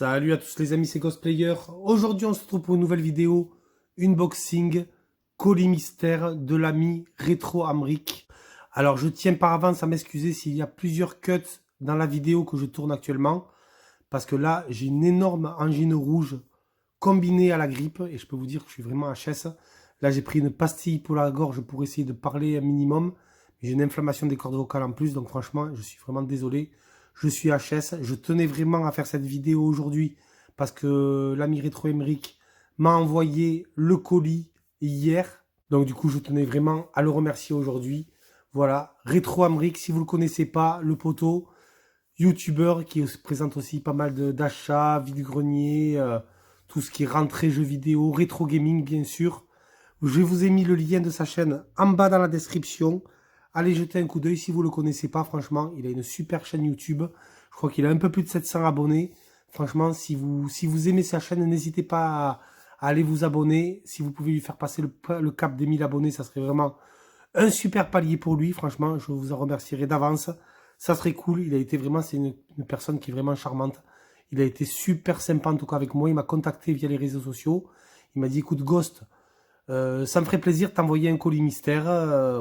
Salut à tous les amis, c'est Ghostplayer. Aujourd'hui, on se retrouve pour une nouvelle vidéo, unboxing, colis mystère de l'ami Rétro Amérique. Alors, je tiens par avance à m'excuser s'il y a plusieurs cuts dans la vidéo que je tourne actuellement, parce que là, j'ai une énorme angine rouge combinée à la grippe, et je peux vous dire que je suis vraiment HS. Là, j'ai pris une pastille pour la gorge pour essayer de parler un minimum. J'ai une inflammation des cordes vocales en plus, donc franchement, je suis vraiment désolé. Je suis HS. Je tenais vraiment à faire cette vidéo aujourd'hui parce que l'ami Rétro Emeric m'a envoyé le colis hier. Donc du coup, je tenais vraiment à le remercier aujourd'hui. Voilà, Rétro Emeric, si vous ne le connaissez pas, le poteau, youtubeur qui présente aussi pas mal d'achats, vide-grenier, tout ce qui est rentrée jeux vidéo, rétro gaming bien sûr. Je vous ai mis le lien de sa chaîne en bas dans la description. Allez jeter un coup d'œil si vous ne le connaissez pas, franchement. Il a une super chaîne YouTube. Je crois qu'il a un peu plus de 700 abonnés. Franchement, si vous aimez sa chaîne, n'hésitez pas à aller vous abonner. Si vous pouvez lui faire passer le cap des 1000 abonnés, ça serait vraiment un super palier pour lui. Franchement, je vous en remercierai d'avance. Ça serait cool. Il a été vraiment, c'est une personne qui est vraiment charmante. Il a été super sympa en tout cas avec moi. Il m'a contacté via les réseaux sociaux. Il m'a dit, écoute Ghost, ça me ferait plaisir de t'envoyer un colis mystère.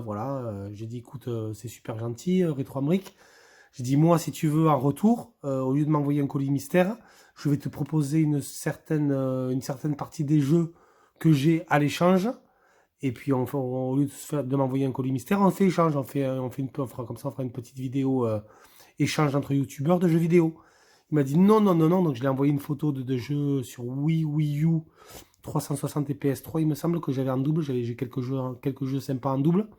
Voilà, j'ai dit écoute, c'est super gentil, Rétro Amérique. J'ai dit moi, si tu veux en retour, au lieu de m'envoyer un colis mystère, je vais te proposer une certaine partie des jeux que j'ai à l'échange. Et puis au lieu de m'envoyer un colis mystère, on fait échange, on fera comme ça, on fera une petite vidéo échange entre youtubeurs de jeux vidéo. Il m'a dit non, non, non, non, donc je l'ai envoyé une photo de jeux sur Wii U 360 et PS3, il me semble que j'avais en double, j'ai quelques jeux sympas en double.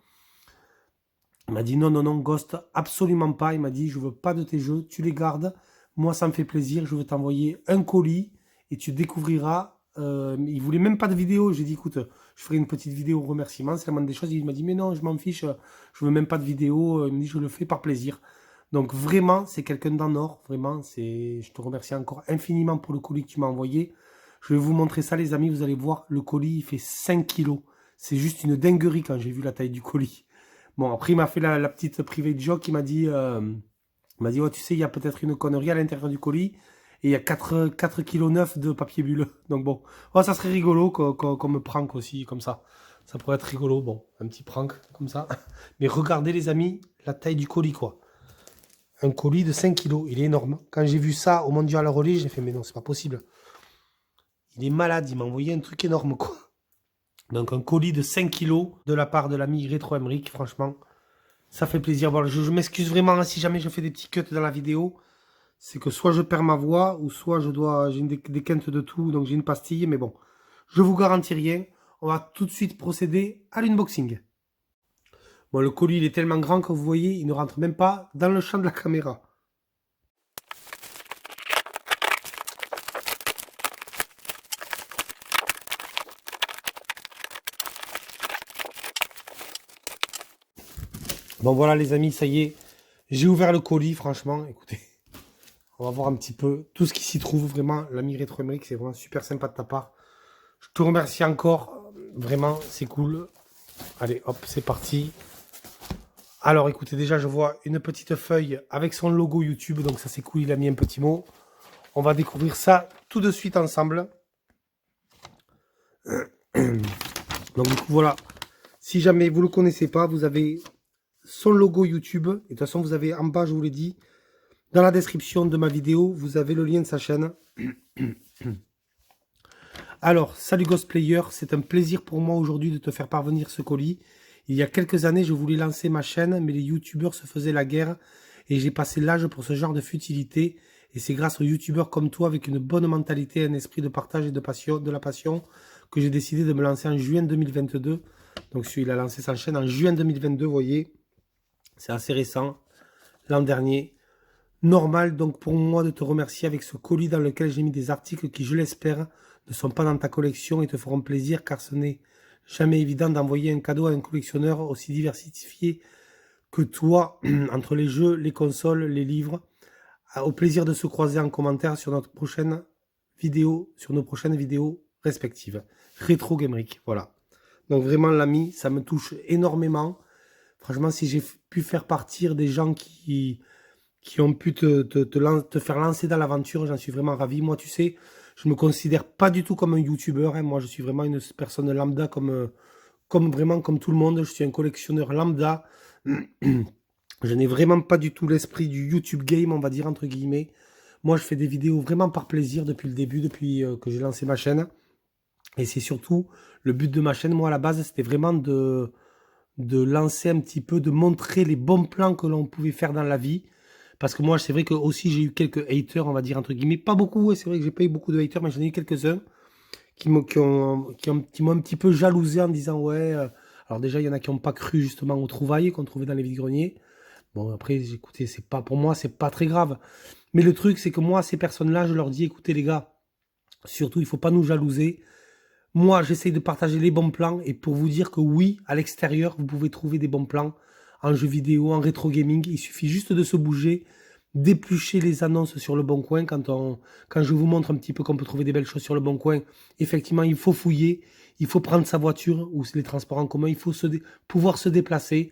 Il m'a dit non, non, non, Ghost, absolument pas. Il m'a dit je veux pas de tes jeux, tu les gardes. Moi, ça me fait plaisir, je veux t'envoyer un colis et tu découvriras. Il voulait même pas de vidéo. J'ai dit écoute, je ferai une petite vidéo remerciement, c'est la moindre des choses. Il m'a dit mais non, je m'en fiche, je veux même pas de vidéo. Il me dit je le fais par plaisir. Donc vraiment, c'est quelqu'un d'en or, vraiment. Je te remercie encore infiniment pour le colis que tu m'as envoyé. Je vais vous montrer ça les amis, vous allez voir, le colis il fait 5 kilos. C'est juste une dinguerie quand j'ai vu la taille du colis. Bon, après il m'a fait la petite private joke, il m'a dit, ouais, tu sais, il y a peut-être une connerie à l'intérieur du colis. Et il y a 4 kg 9 de papier bulle. Donc bon, oh, ça serait rigolo qu'on me prank aussi, comme ça. Ça pourrait être rigolo, bon, un petit prank comme ça. Mais regardez les amis, la taille du colis quoi. Un colis de 5 kilos, il est énorme. Quand j'ai vu ça au Mondial Relais, j'ai fait mais non, c'est pas possible. Il est malade, il m'a envoyé un truc énorme, quoi. Donc un colis de 5 kilos de la part de l'ami Rétro Emeric, franchement, ça fait plaisir. Bon, je m'excuse vraiment hein, si jamais je fais des petits cuts dans la vidéo. C'est que soit je perds ma voix, ou soit j'ai des quintes de tout, donc j'ai une pastille, mais bon, je vous garantis rien. On va tout de suite procéder à l'unboxing. Bon, le colis, il est tellement grand que vous voyez, il ne rentre même pas dans le champ de la caméra. Bon voilà les amis, ça y est, j'ai ouvert le colis, franchement, écoutez, on va voir un petit peu tout ce qui s'y trouve, vraiment, l'ami Rétro Emeric, c'est vraiment super sympa de ta part. Je te remercie encore, vraiment, c'est cool. Allez, hop, c'est parti. Alors écoutez, déjà je vois une petite feuille avec son logo YouTube, donc ça c'est cool, il a mis un petit mot. On va découvrir ça tout de suite ensemble. Donc du coup voilà, si jamais vous ne le connaissez pas, vous avez son logo YouTube. Et de toute façon, vous avez en bas, je vous l'ai dit, dans la description de ma vidéo, vous avez le lien de sa chaîne. Alors, salut Ghostplayer, c'est un plaisir pour moi aujourd'hui de te faire parvenir ce colis. Il y a quelques années, je voulais lancer ma chaîne, mais les youtubeurs se faisaient la guerre et j'ai passé l'âge pour ce genre de futilité. Et c'est grâce aux youtubeurs comme toi, avec une bonne mentalité, un esprit de partage et de la passion, que j'ai décidé de me lancer en juin 2022. Donc, il a lancé sa chaîne en juin 2022, vous voyez. C'est assez récent, l'an dernier. Normal donc pour moi de te remercier avec ce colis dans lequel j'ai mis des articles qui, je l'espère, ne sont pas dans ta collection et te feront plaisir car ce n'est jamais évident d'envoyer un cadeau à un collectionneur aussi diversifié que toi, entre les jeux, les consoles, les livres. Au plaisir de se croiser en commentaire sur notre prochaine vidéo, sur nos prochaines vidéos respectives. Rétro Gameric, voilà. Donc vraiment l'ami, ça me touche énormément. Franchement, si j'ai pu faire partir des gens qui qui ont pu te faire lancer dans l'aventure. J'en suis vraiment ravi. Moi, tu sais, je me considère pas du tout comme un youtubeur, hein. Moi, je suis vraiment une personne lambda vraiment comme tout le monde. Je suis un collectionneur lambda. Je n'ai vraiment pas du tout l'esprit du YouTube game, on va dire, entre guillemets. Moi, je fais des vidéos vraiment par plaisir depuis le début, depuis que j'ai lancé ma chaîne. Et c'est surtout le but de ma chaîne, moi, à la base, c'était vraiment de lancer un petit peu, de montrer les bons plans que l'on pouvait faire dans la vie. Parce que moi, c'est vrai que aussi j'ai eu quelques haters, on va dire, entre guillemets. Pas beaucoup, et c'est vrai que j'ai pas eu beaucoup de haters, mais j'en ai eu quelques-uns qui m'ont un petit peu jalousé en disant, ouais... alors déjà, il y en a qui n'ont pas cru justement aux trouvailles qu'on trouvait dans les vides-greniers. Bon, après, écoutez, c'est pas, pour moi, c'est pas très grave. Mais le truc, c'est que moi, ces personnes-là, je leur dis, écoutez les gars, surtout, il faut pas nous jalouser. Moi, j'essaye de partager les bons plans et pour vous dire que oui, à l'extérieur, vous pouvez trouver des bons plans en jeu vidéo, en rétro gaming. Il suffit juste de se bouger, d'éplucher les annonces sur le Bon Coin. Quand je vous montre un petit peu qu'on peut trouver des belles choses sur le Bon Coin, effectivement, il faut fouiller, il faut prendre sa voiture ou les transports en commun, il faut pouvoir se déplacer.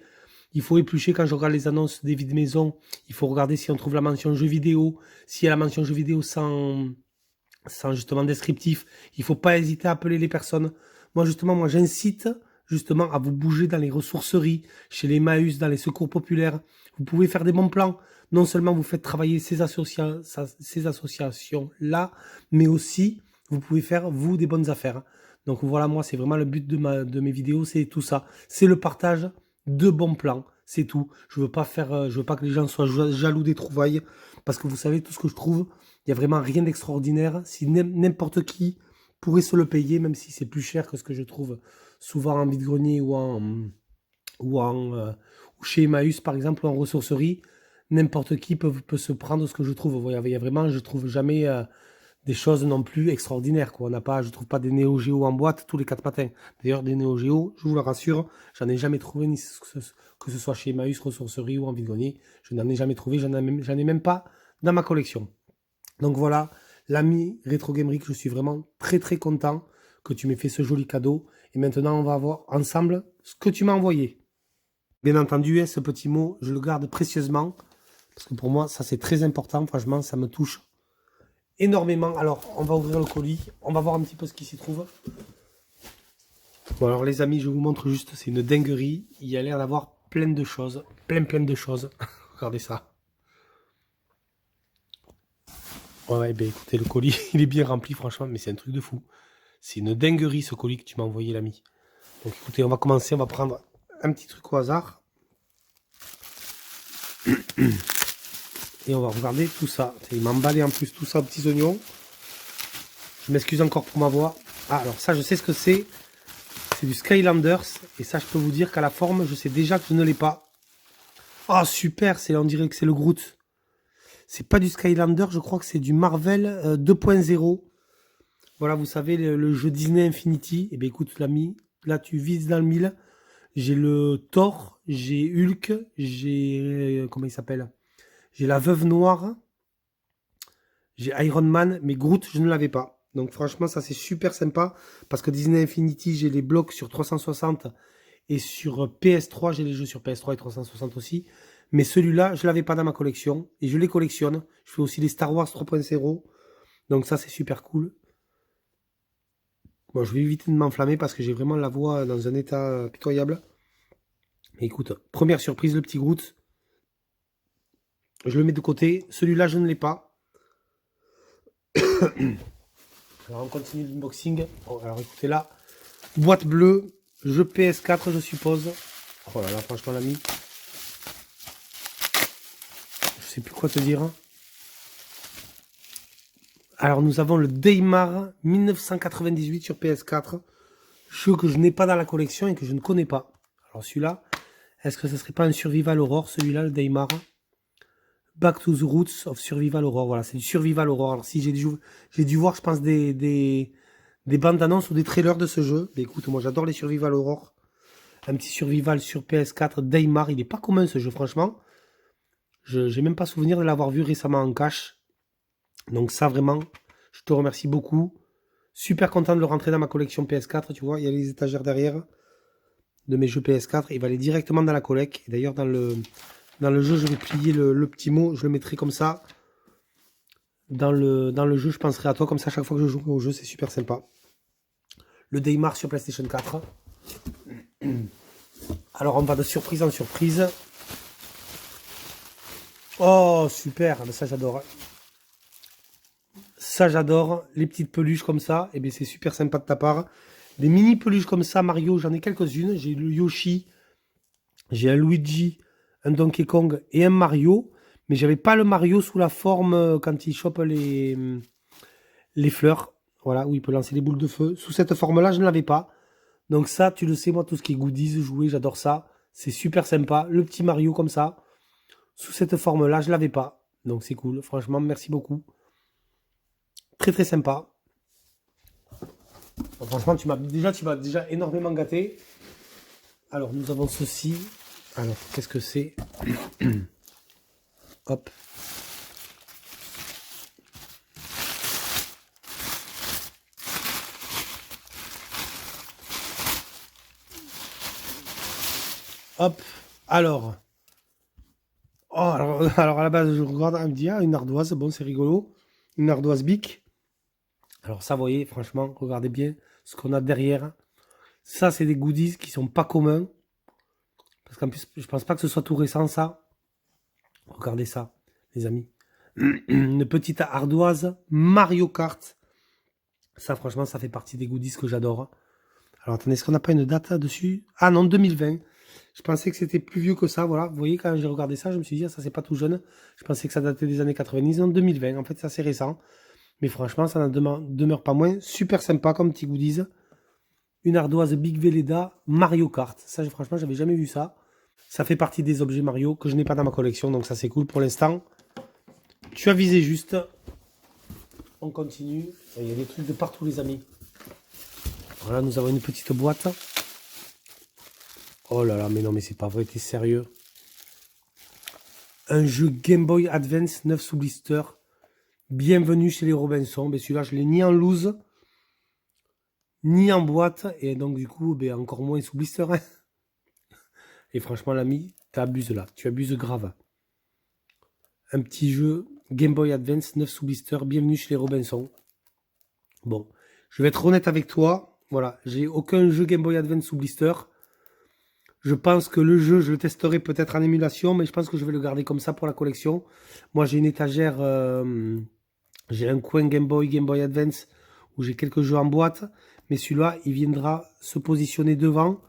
Il faut éplucher quand je regarde les annonces des vides maisons. Il faut regarder si on trouve la mention jeu vidéo, s'il y a la mention jeu vidéo sans justement descriptif. Il ne faut pas hésiter à appeler les personnes. Moi, j'incite justement à vous bouger dans les ressourceries, chez les Emmaüs, dans les secours populaires. Vous pouvez faire des bons plans. Non seulement vous faites travailler ces associations-là, mais aussi vous pouvez faire, vous, des bonnes affaires. Donc voilà, moi, c'est vraiment le but de mes vidéos, c'est tout ça. C'est le partage de bons plans, c'est tout. Je veux pas que les gens soient jaloux des trouvailles, parce que vous savez, tout ce que je trouve, il n'y a vraiment rien d'extraordinaire. Si n'importe qui pourrait se le payer, même si c'est plus cher que ce que je trouve souvent en vide-grenier ou chez Emmaüs, par exemple, ou en ressourcerie, n'importe qui peut se prendre ce que je trouve. Il y a vraiment, je trouve jamais des choses non plus extraordinaires, quoi. Je trouve pas des Neo Geo en boîte tous les 4 matins. D'ailleurs, des Neo Geo, je vous le rassure, j'en ai jamais trouvé, que ce soit chez Emmaüs, ressourcerie ou en vide-grenier. Je n'en ai jamais trouvé, j'en ai même pas dans ma collection. Donc voilà, l'ami Retro Gamerik, je suis vraiment très très content que tu m'aies fait ce joli cadeau. Et maintenant, on va voir ensemble ce que tu m'as envoyé. Bien entendu, ce petit mot, je le garde précieusement. Parce que pour moi, ça c'est très important. Franchement, ça me touche énormément. Alors, on va ouvrir le colis. On va voir un petit peu ce qui s'y trouve. Bon, alors les amis, je vous montre juste. C'est une dinguerie. Il y a l'air d'avoir plein de choses. Plein de choses. Regardez ça. Ouais, ben écoutez, le colis, il est bien rempli, franchement, mais c'est un truc de fou. C'est une dinguerie, ce colis que tu m'as envoyé, l'ami. Donc écoutez, on va commencer, on va prendre un petit truc au hasard. Et on va regarder tout ça. Il m'a emballé en plus tout ça aux petits oignons. Je m'excuse encore pour ma voix. Ah, alors ça, je sais ce que c'est. C'est du Skylanders. Et ça, je peux vous dire qu'à la forme, je sais déjà que je ne l'ai pas. Oh, super, on dirait que c'est le Groot. C'est pas du Skylander, je crois que c'est du Marvel 2.0. Voilà, vous savez, le jeu Disney Infinity. Eh bien, écoute, l'ami, là, tu vises dans le mille. J'ai le Thor, j'ai Hulk, j'ai... comment il s'appelle? J'ai la Veuve Noire, j'ai Iron Man, mais Groot, je ne l'avais pas. Donc, franchement, ça, c'est super sympa. Parce que Disney Infinity, j'ai les blocs sur 360 et sur PS3, j'ai les jeux sur PS3 et 360 aussi. Mais celui-là, je ne l'avais pas dans ma collection. Et je les collectionne. Je fais aussi les Star Wars 3.0. Donc ça, c'est super cool. Bon, je vais éviter de m'enflammer parce que j'ai vraiment la voix dans un état pitoyable. Mais écoute, première surprise, le petit Groot. Je le mets de côté. Celui-là, je ne l'ai pas. Alors, on continue l'unboxing. Oh, alors, écoutez là. Boîte bleue. Jeu PS4, je suppose. Oh là là, franchement, l'ami. Je sais plus quoi te dire. Alors, nous avons le Daymar 1998 sur PS4. Jeu que je n'ai pas dans la collection et que je ne connais pas. Alors, celui-là, est-ce que ce serait pas un Survival Horror, celui-là, le Daymar? Back to the Roots of Survival Horror. Voilà, c'est du Survival Horror. Alors, si j'ai dû voir, je pense, des bandes annonces ou des trailers de ce jeu. Mais écoute, moi, j'adore les Survival Horror. Un petit Survival sur PS4, Daymar. Il est pas commun, ce jeu, franchement. Je n'ai même pas souvenir de l'avoir vu récemment en cash. Donc ça, vraiment, je te remercie beaucoup. Super content de le rentrer dans ma collection PS4. Tu vois, il y a les étagères derrière de mes jeux PS4. Il va aller directement dans la collecte. Et d'ailleurs, dans Dans le jeu, je vais plier le petit mot, je le mettrai comme ça. Dans le jeu, je penserai à toi, comme ça, chaque fois que je joue au jeu, c'est super sympa. Le Daymar sur PlayStation 4. Alors, on va de surprise en surprise. Oh, super, ça j'adore. Ça j'adore, les petites peluches comme ça, et bien c'est super sympa de ta part. Des mini peluches comme ça, Mario, j'en ai quelques-unes. J'ai le Yoshi, j'ai un Luigi, un Donkey Kong et un Mario. Mais j'avais pas le Mario sous la forme quand il chope les fleurs. Voilà, où il peut lancer les boules de feu. Sous cette forme-là, je ne l'avais pas. Donc ça, tu le sais, moi, tout ce qui est goodies, jouer, j'adore ça. C'est super sympa. Le petit Mario comme ça. Sous cette forme-là, je ne l'avais pas. Donc c'est cool. Franchement, merci beaucoup. Très très sympa. Bon, franchement, tu m'as déjà énormément gâté. Alors, nous avons ceci. Alors, qu'est-ce que c'est? Hop. Hop. Alors. Oh, alors à la base, je regarde, elle me dit, ah, une ardoise, bon, c'est rigolo. Une ardoise bic. Alors ça, vous voyez, franchement, regardez bien ce qu'on a derrière. Ça, c'est des goodies qui sont pas communs. Parce qu'en plus, je pense pas que ce soit tout récent, ça. Regardez ça, les amis. Une petite ardoise Mario Kart. Ça, franchement, ça fait partie des goodies que j'adore. Alors, attendez, est-ce qu'on n'a pas une date dessus? Ah non, 2020. Je pensais que c'était plus vieux que ça, voilà. Vous voyez, quand j'ai regardé ça, je me suis dit, ah, ça, c'est pas tout jeune. Je pensais que ça datait des années 90. Non, 2020. En fait, ça, c'est récent. Mais franchement, ça n'en demeure pas moins. Super sympa comme petit goodies. Une ardoise Big Veleda Mario Kart. Ça, franchement, j'avais jamais vu ça. Ça fait partie des objets Mario que je n'ai pas dans ma collection. Donc ça, c'est cool pour l'instant. Tu as visé juste. On continue. Il y a des trucs de partout, les amis. Voilà, nous avons une petite boîte. Oh là là, mais non, mais c'est pas vrai, t'es sérieux? Un jeu Game Boy Advance 9 sous blister. Bienvenue chez les Robinson. Ben, celui-là, je l'ai ni en loose, ni en boîte. Et donc, du coup, ben, encore moins sous blister. Hein. Et franchement, l'ami, t'abuses là. Tu abuses grave. Un petit jeu Game Boy Advance 9 sous blister. Bienvenue chez les Robinson. Bon, je vais être honnête avec toi. Voilà, j'ai aucun jeu Game Boy Advance sous blister. Je pense que le jeu, je le testerai peut-être en émulation, mais je pense que je vais le garder comme ça pour la collection. Moi, j'ai une étagère, j'ai un coin Game Boy Advance, où j'ai quelques jeux en boîte. Mais celui-là, il viendra se positionner devant.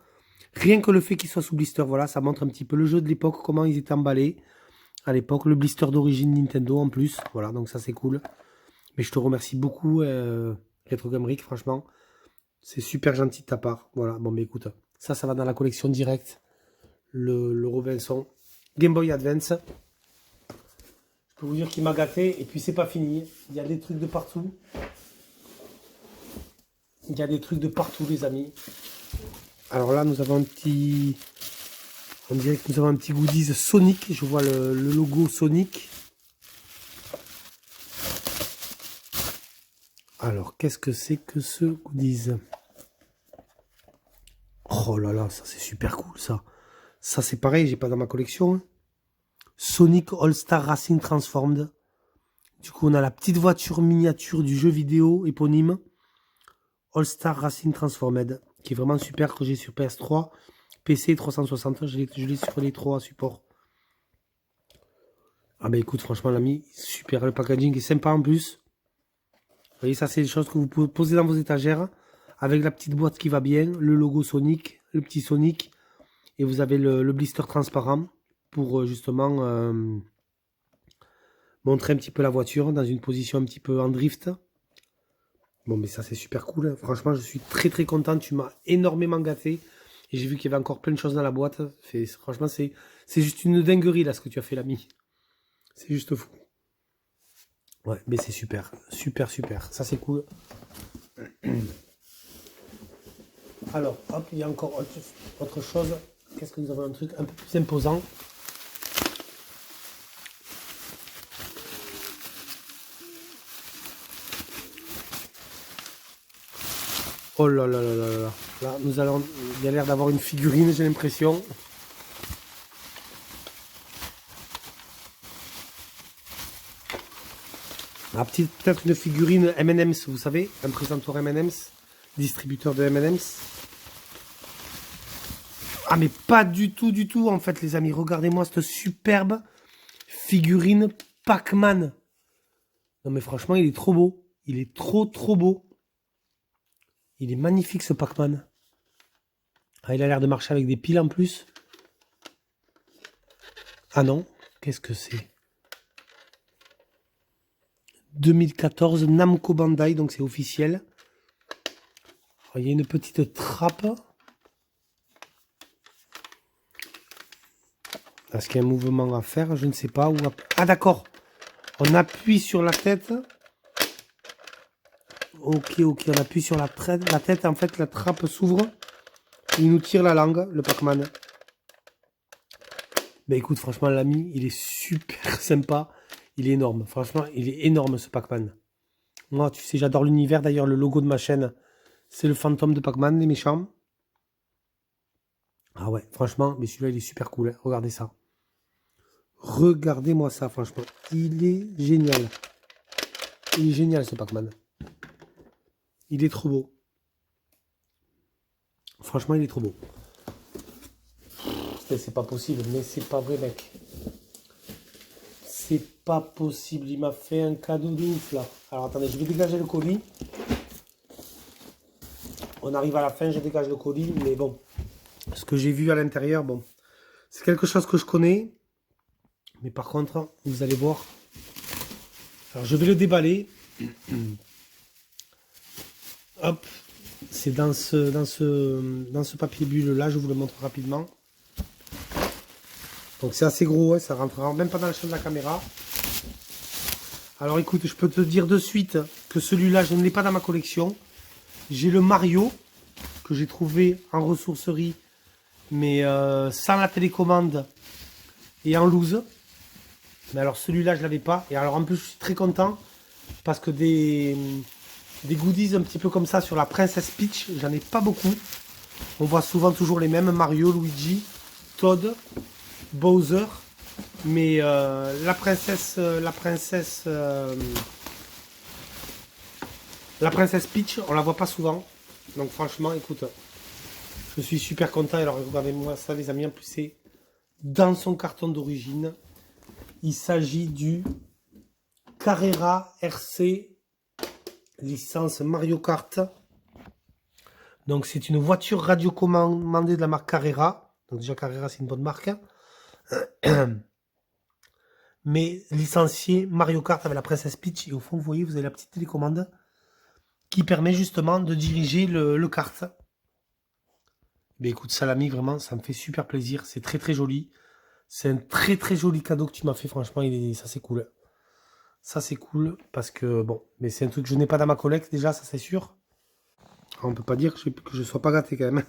Rien que le fait qu'il soit sous blister, voilà, ça montre un petit peu le jeu de l'époque, comment ils étaient emballés. À l'époque, le blister d'origine Nintendo en plus. Voilà, donc ça c'est cool. Mais je te remercie beaucoup, Retro Gameric, franchement. C'est super gentil de ta part. Voilà, bon, mais écoute, ça va dans la collection directe. Le Robinson Game Boy Advance. Je peux vous dire qu'il m'a gâté. Et puis, c'est pas fini. Il y a des trucs de partout. Il y a des trucs de partout, les amis. Alors là, nous avons un petit... On dirait que nous avons un petit goodies Sonic. Je vois le logo Sonic. Alors, qu'est-ce que c'est que ce goodies? Oh là là, ça c'est super cool ça. Ça c'est pareil, j'ai pas dans ma collection. Hein. Sonic All-Star Racing Transformed. Du coup, on a la petite voiture miniature du jeu vidéo éponyme. All-Star Racing Transformed. Qui est vraiment super, que j'ai sur PS3, PC 360. Je l'ai sur les trois supports. Ah bah écoute, franchement l'ami, super. Le packaging est sympa en plus. Vous voyez, ça c'est des choses que vous pouvez poser dans vos étagères. Avec la petite boîte qui va bien. Le logo Sonic, le petit Sonic. Et vous avez le blister transparent pour justement montrer un petit peu la voiture dans une position un petit peu en drift. Bon, mais ça c'est super cool. Hein. Franchement, je suis très très content. Tu m'as énormément gâté. Et j'ai vu qu'il y avait encore plein de choses dans la boîte. Franchement, c'est juste une dinguerie là ce que tu as fait, l'ami. C'est juste fou. Ouais, mais c'est super. Super, super. Ça c'est cool. Alors, hop, il y a encore autre chose. Qu'est-ce que nous avons un truc un peu plus imposant. Oh là là là là là. Là, il y a l'air d'avoir une figurine, j'ai l'impression. Ah, peut-être une figurine M&M's, vous savez, un présentoir M&M's, distributeur de M&M's. Ah, mais pas du tout, en fait, les amis. Regardez-moi cette superbe figurine Pac-Man. Non, mais franchement, il est trop beau. Il est trop beau. Il est magnifique, ce Pac-Man. Ah, il a l'air de marcher avec des piles en plus. Ah non, qu'est-ce que c'est? 2014, Namco Bandai, donc c'est officiel. Alors, il y a une petite trappe. Est-ce qu'il y a un mouvement à faire? Je ne sais pas. Ah d'accord. On appuie sur la tête. Ok, on appuie sur la tête. En fait, la trappe s'ouvre. Il nous tire la langue, le Pac-Man. Ben écoute, franchement, l'ami, il est super sympa. Il est énorme. Franchement, il est énorme, ce Pac-Man. Moi, tu sais, j'adore l'univers. D'ailleurs, le logo de ma chaîne, c'est le fantôme de Pac-Man, les méchants. Ah ouais, franchement, mais celui-là, il est super cool. Hein. Regardez ça. Regardez-moi ça, franchement. Il est génial. Il est génial, ce Pac-Man. Il est trop beau. Franchement, il est trop beau. C'est pas possible, mais c'est pas vrai, mec. C'est pas possible. Il m'a fait un cadeau de ouf, là. Alors, attendez, je vais dégager le colis. On arrive à la fin, je dégage le colis, mais bon. Ce que j'ai vu à l'intérieur, bon. C'est quelque chose que je connais. Mais par contre, vous allez voir. Alors, je vais le déballer. Hop. C'est dans ce papier bulle là, je vous le montre rapidement. Donc c'est assez gros, hein, ça rentrera même pas dans le champ de la caméra. Alors écoute, je peux te dire de suite que celui-là, je ne l'ai pas dans ma collection. J'ai le Mario, que j'ai trouvé en ressourcerie, mais sans la télécommande et en loose. Mais alors celui-là, je l'avais pas. Et alors en plus, je suis très content parce que des goodies un petit peu comme ça sur la princesse Peach, j'en ai pas beaucoup. On voit souvent toujours les mêmes, Mario, Luigi, Toad, Bowser. Mais la princesse Peach, on la voit pas souvent. Donc franchement, écoute, je suis super content. Alors regardez-moi ça les amis, en plus c'est dans son carton d'origine. Il s'agit du Carrera RC licence Mario Kart. Donc c'est une voiture radiocommandée de la marque Carrera. Donc déjà Carrera c'est une bonne marque. Mais licencié Mario Kart avec la princesse Peach. Et au fond vous voyez vous avez la petite télécommande qui permet justement de diriger le kart. Mais écoute Salami vraiment ça me fait super plaisir. C'est très joli. C'est un très joli cadeau que tu m'as fait franchement. Ça c'est cool. Ça c'est cool parce que bon, mais c'est un truc que je n'ai pas dans ma collecte déjà, ça c'est sûr. Alors, on peut pas dire que je sois pas gâté quand même.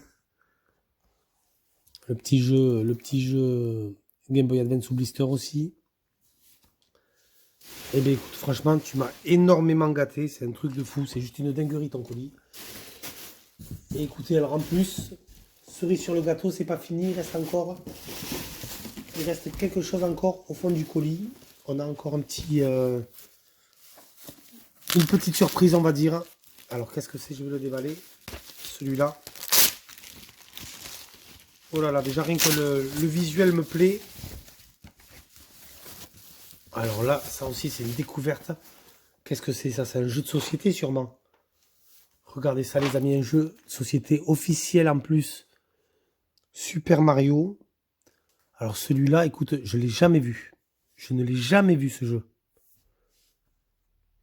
Le petit jeu Game Boy Advance ou Blister aussi. Eh bien écoute, franchement, tu m'as énormément gâté, c'est un truc de fou, c'est juste une dinguerie ton colis. Et écoutez, alors en plus, cerise sur le gâteau, c'est pas fini, il reste quelque chose encore au fond du colis. On a encore une petite surprise, on va dire. Alors, qu'est-ce que c'est? Je vais le déballer. Celui-là. Oh là là, déjà rien que le visuel me plaît. Alors là, ça aussi, c'est une découverte. Qu'est-ce que c'est ça? C'est un jeu de société, sûrement. Regardez ça, les amis, un jeu de société officiel en plus. Super Mario. Alors celui-là, écoute, je ne l'ai jamais vu. Je ne l'ai jamais vu, ce jeu.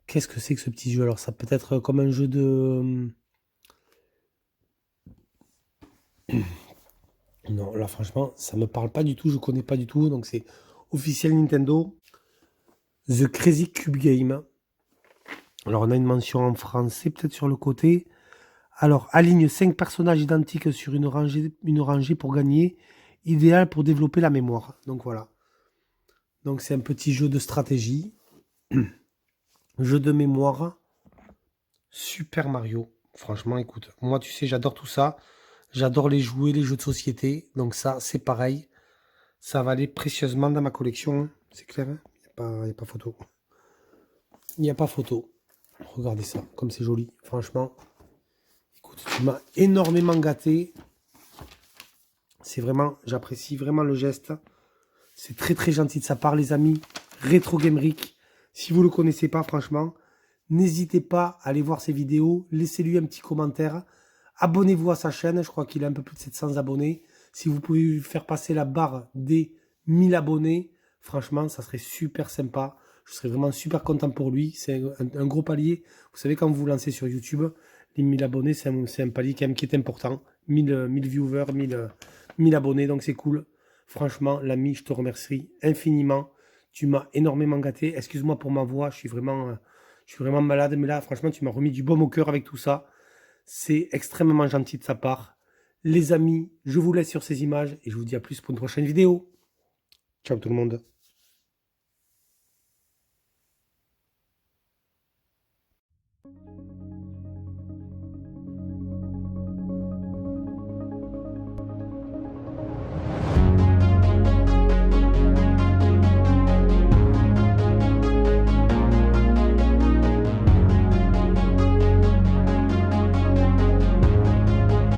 Qu'est-ce que c'est que ce petit jeu? Alors ça peut être comme un jeu de... Non, là franchement, ça me parle pas du tout, je connais pas du tout. Donc c'est officiel Nintendo. The Crazy Cube Game. Alors on a une mention en français, peut-être sur le côté. Alors, aligne 5 personnages identiques sur une rangée pour gagner. Idéal pour développer la mémoire. Donc voilà. Donc c'est un petit jeu de stratégie. Jeu de mémoire. Super Mario. Franchement, écoute, moi tu sais, j'adore tout ça. J'adore les jouets, les jeux de société. Donc ça, c'est pareil. Ça va aller précieusement dans ma collection. C'est clair, hein. Il n'y a pas photo. Il n'y a pas photo. Regardez ça, comme c'est joli. Franchement, écoute, tu m'as énormément gâté. C'est vraiment, j'apprécie vraiment le geste. C'est très très gentil de sa part, les amis. Retro Gamerik. Si vous ne le connaissez pas, franchement, n'hésitez pas à aller voir ses vidéos. Laissez-lui un petit commentaire. Abonnez-vous à sa chaîne. Je crois qu'il a un peu plus de 700 abonnés. Si vous pouvez lui faire passer la barre des 1000 abonnés, franchement, ça serait super sympa. Je serais vraiment super content pour lui. C'est un gros palier. Vous savez, quand vous vous lancez sur YouTube, les 1000 abonnés, c'est un palier quand même qui est important. 1000 viewers, 1000 abonnés, donc c'est cool. Franchement, l'ami, je te remercie infiniment. Tu m'as énormément gâté. Excuse-moi pour ma voix, je suis vraiment malade. Mais là, franchement, tu m'as remis du baume au cœur avec tout ça. C'est extrêmement gentil de sa part. Les amis, je vous laisse sur ces images et je vous dis à plus pour une prochaine vidéo. Ciao tout le monde.